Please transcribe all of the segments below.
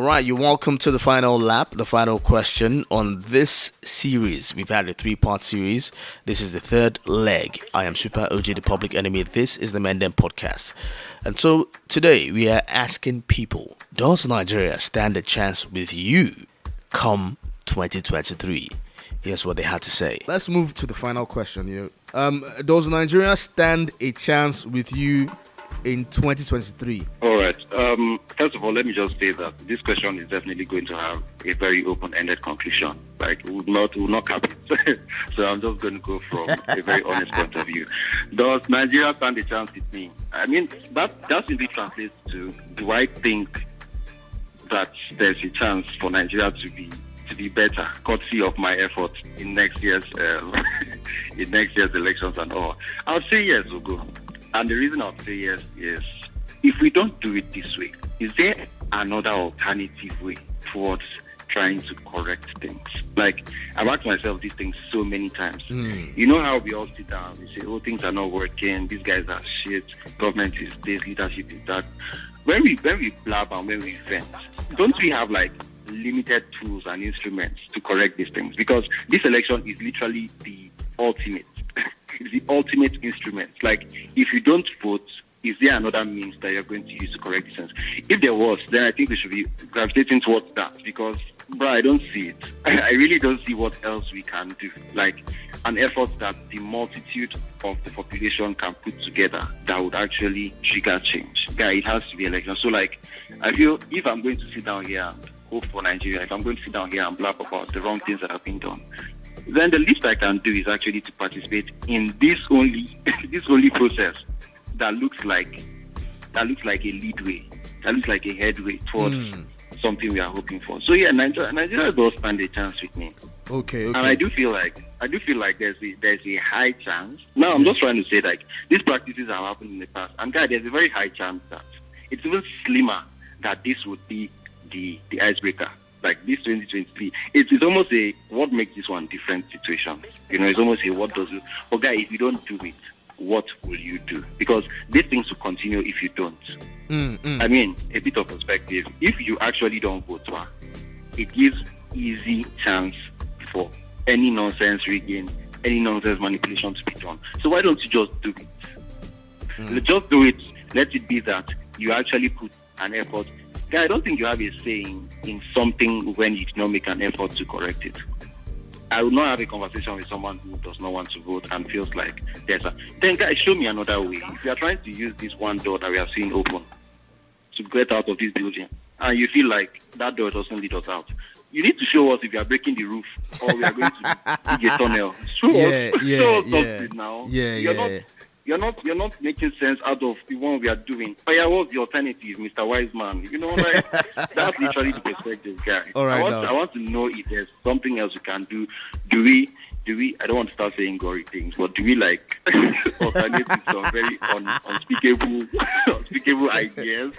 All right, you're welcome to the final lap, the final question on this series. We've had a three-part series. This is the third leg. I am Super OG, the Public Enemy. This is the Mendem Podcast. And so today we are asking people, does Nigeria stand a chance with you come 2023? Here's what they had to say. Let's move to the final question. Does Nigeria stand a chance with you in 2023? All right. First of all, let me just say that this question is definitely going to have a very open-ended conclusion. Like, we will not cap it. So I'm just going to go from a very honest point of view. Does Nigeria stand a chance with me? I mean, that simply translates to, do I think that there's a chance for Nigeria to be better, courtesy of my efforts in next year's elections and all? I'll say yes, Ogo. And the reason I'll say yes is, if we don't do it this way, is there another alternative way towards trying to correct things? Like, I've asked myself these things so many times. You know how we all sit down, we say, oh, things are not working, these guys are shit, government is this, leadership is that. When we blab and when we vent, don't we have like limited tools and instruments to correct these things? Because this election is literally the ultimate. It's the ultimate instrument. Like, if you don't vote, is there another means that you're going to use to correct these things? If there was, then I think we should be gravitating towards that, because, I don't see it. I really don't see what else we can do. Like, an effort that the multitude of the population can put together that would actually trigger change. Yeah, it has to be election. So, like, I feel if I'm going to sit down here and hope for Nigeria, if I'm going to sit down here and blab about the wrong things that have been done, then the least I can do is actually to participate in this only process that looks like a leadway, that looks like a headway towards something we are hoping for. So yeah, Nigeria does stand a chance with me. Okay. And I do feel like there's a high chance. Now I'm just trying to say, like, these practices have happened in the past, and guys, there's a very high chance that it's even slimmer that this would be the icebreaker. Like this 2023, it's almost a what makes this one different situation. It's almost a what does it. But guys, if you don't do it, what will you do? Because these things will continue if you don't. I mean, a bit of perspective. If you actually don't vote, it gives easy chance for any nonsense rigging, any nonsense manipulation to be done. So why don't you just do it? Just do it. Let it be that you actually put an effort. I don't think you have a saying in something when you do not make an effort to correct it. I will not have a conversation with someone who does not want to vote and feels like there's a... Then guys, show me another way. If you are trying to use this one door that we have seen open to get out of this building, and you feel like that door doesn't lead us out, you need to show us if you are breaking the roof or we are going to dig a tunnel. Show us something now. You're not making sense out of the one we are doing. Oh yeah, what's the alternative, Mr. Wiseman? That's literally the perspective, guys. All right, I want to know if there's something else we can do. Do we? I don't want to start saying gory things, but do we like alternate some very unspeakable ideas?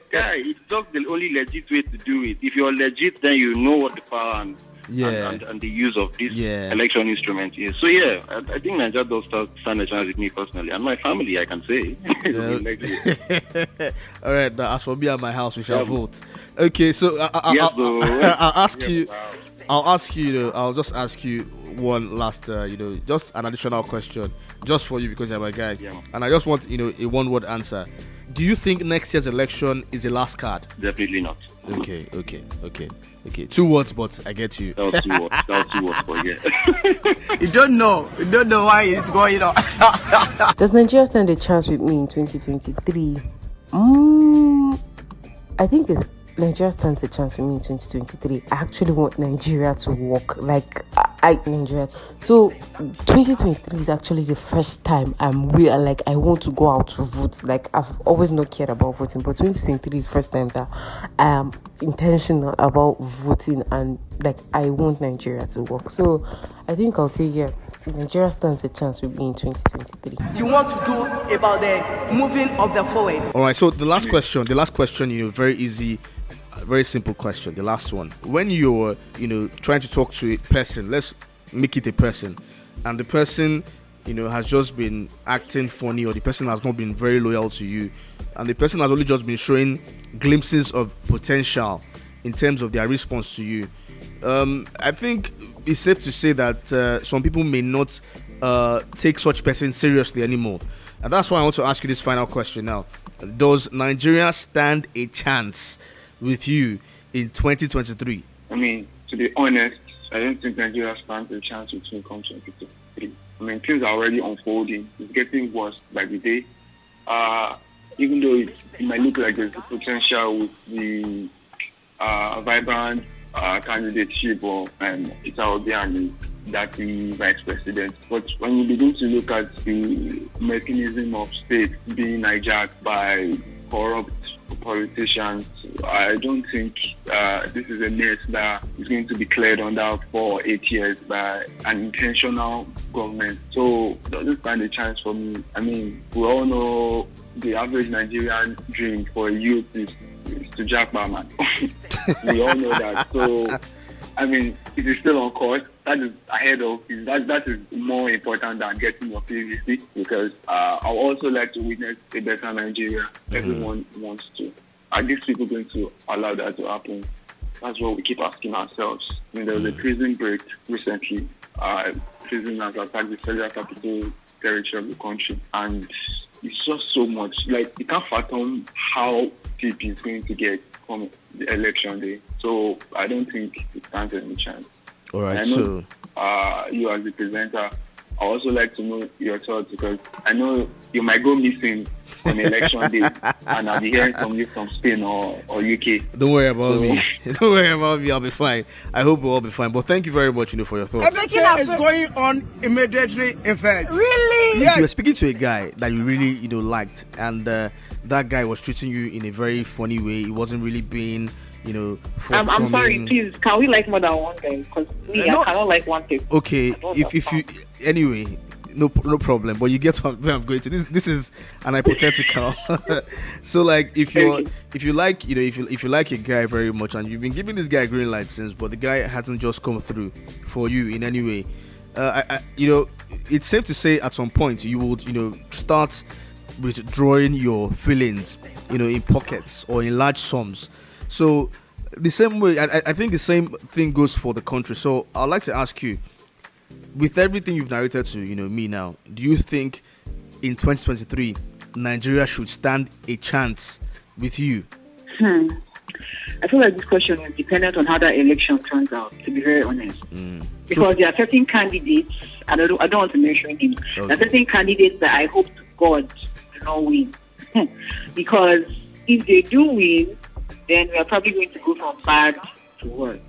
Guys, it's just the only legit way to do it. If you're legit, then you know what the power and the use of this election instrument is. So yeah, I think Nigeria does stand a chance with me personally, and my family, I can say. All right, now, as for me and my house, we shall vote. Okay, so I'll ask you. I'll just ask you one last, just an additional question, just for you because you're my guy, and I just want a one-word answer. Do you think next year's election is the last card? Definitely not. Okay. 2 words, but I get you. That was 2 words, but yeah. You don't know why it's going on. Does Nigeria stand a chance with me in 2023? I think Nigeria stands a chance with me in 2023. I actually want Nigeria to work. So 2023 is actually the first time I want to go out to vote. Like, I've always not cared about voting, but 2023 is the first time that I am intentional about voting, and I want Nigeria to work. So I think I'll say Nigeria stands a chance with me in 2023. You want to do about the moving of the forward. All right, so the last question, very easy. Very simple question. The last one. When you're, trying to talk to a person, let's make it a person, and the person, has just been acting funny, or the person has not been very loyal to you, and the person has only just been showing glimpses of potential in terms of their response to you. I think it's safe to say that some people may not take such persons seriously anymore. And that's why I want to ask you this final question now. Does Nigeria stand a chance with you in 2023? I mean, to be honest, I don't think Nigeria stands a chance with me come 2023. I mean, things are already unfolding. It's getting worse by the day. Even though it might look like there's potential with the vibrant candidacy of Peter Obi and the vice president. But when you begin to look at the mechanism of state being hijacked by corrupt politicians, I don't think this is a mess that is going to be cleared under 4 or 8 years by an intentional government. So it doesn't stand a chance for me. I mean, we all know the average Nigerian dream for a youth is to jack man. We all know that. So, I mean, it is still on course. That is ahead of that is more important than getting your PVC, because I would also like to witness a better Nigeria. Everyone wants to. Are these people going to allow that to happen? That's what we keep asking ourselves. I mean, there was a prison break recently. Prisoners attacked the federal capital territory of the country, and it's just so much. Like, you can't fathom how deep it's going to get from the election day. So I don't think it stands any chance. All right, I know, you as the presenter, I also like to know your thoughts, because I know you might go missing on election day, and I'll be hearing from you from Spain or UK. Don't worry about me. Don't worry about me. I'll be fine. I hope we'll all be fine. But thank you very much, for your thoughts. Everything is going on immediately, in fact. Really? Yes. You were speaking to a guy that you really, liked, and that guy was treating you in a very funny way. He wasn't really being, I'm sorry, please, can we like more than one guy? Because I cannot like one thing. Okay, if you anyway, no problem. But you get where I'm going to. This is an hypothetical. So, like, if you like a guy very much, and you've been giving this guy a green light since, but the guy hasn't just come through for you in any way, it's safe to say at some point you would start withdrawing your feelings, in pockets or in large sums. So the same way, I think the same thing goes for the country. So I'd like to ask you, with everything you've narrated to me now, do you think in 2023 Nigeria should stand a chance with you? I feel like this question is dependent on how that election turns out, to be very honest. Because there are certain candidates, I don't want to mention names, okay. There are certain candidates that I hope to God do not win. Because if they do win, then we are probably going to go from bad to worse.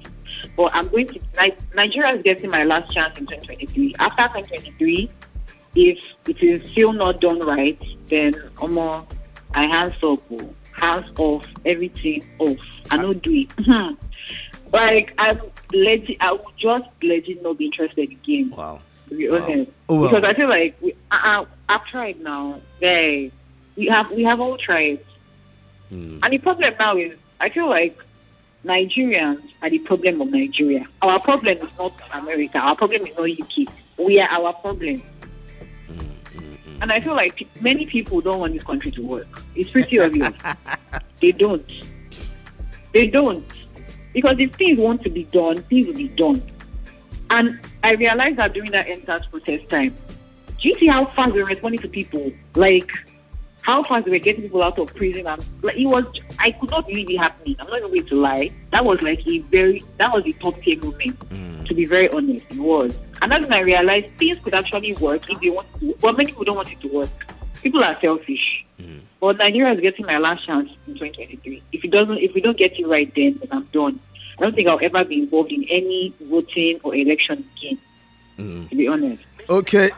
But I'm going to, Nigeria is getting my last chance in 2023. After 2023, if it is still not done right, then I hands off, everything off. I don't do it. Like, I would just legit not be interested again. Wow. To be honest. Oh, wow. Because I feel like I've tried now. We have all tried. And the problem now is, I feel like Nigerians are the problem of Nigeria. Our problem is not America. Our problem is not UK. We are our problem. And I feel like many people don't want this country to work. It's pretty obvious. They don't. Because if things want to be done, things will be done. And I realized that during that NSAS protest time, do you see how fast they were responding to people? Like, how fast they were getting people out of prison, and like, I could not believe it happening. I'm not even going to lie. That was like that was a top tier movement. To be very honest, it was. And that's when I realized things could actually work if they want to. But many people don't want it to work. People are selfish. But Nigeria is getting my last chance in 2023. If we don't get it right, then I'm done. I don't think I'll ever be involved in any voting or election again. To be honest. Okay,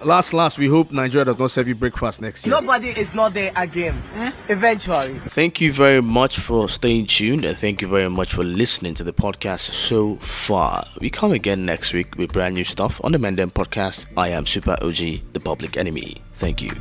last, we hope Nigeria does not serve you breakfast next year. Nobody is not there again. Eventually. Thank you very much for staying tuned, and thank you very much for listening to the podcast so far. We come again next week with brand new stuff on the Mendem Podcast. I am Super OG, the Public Enemy. Thank you.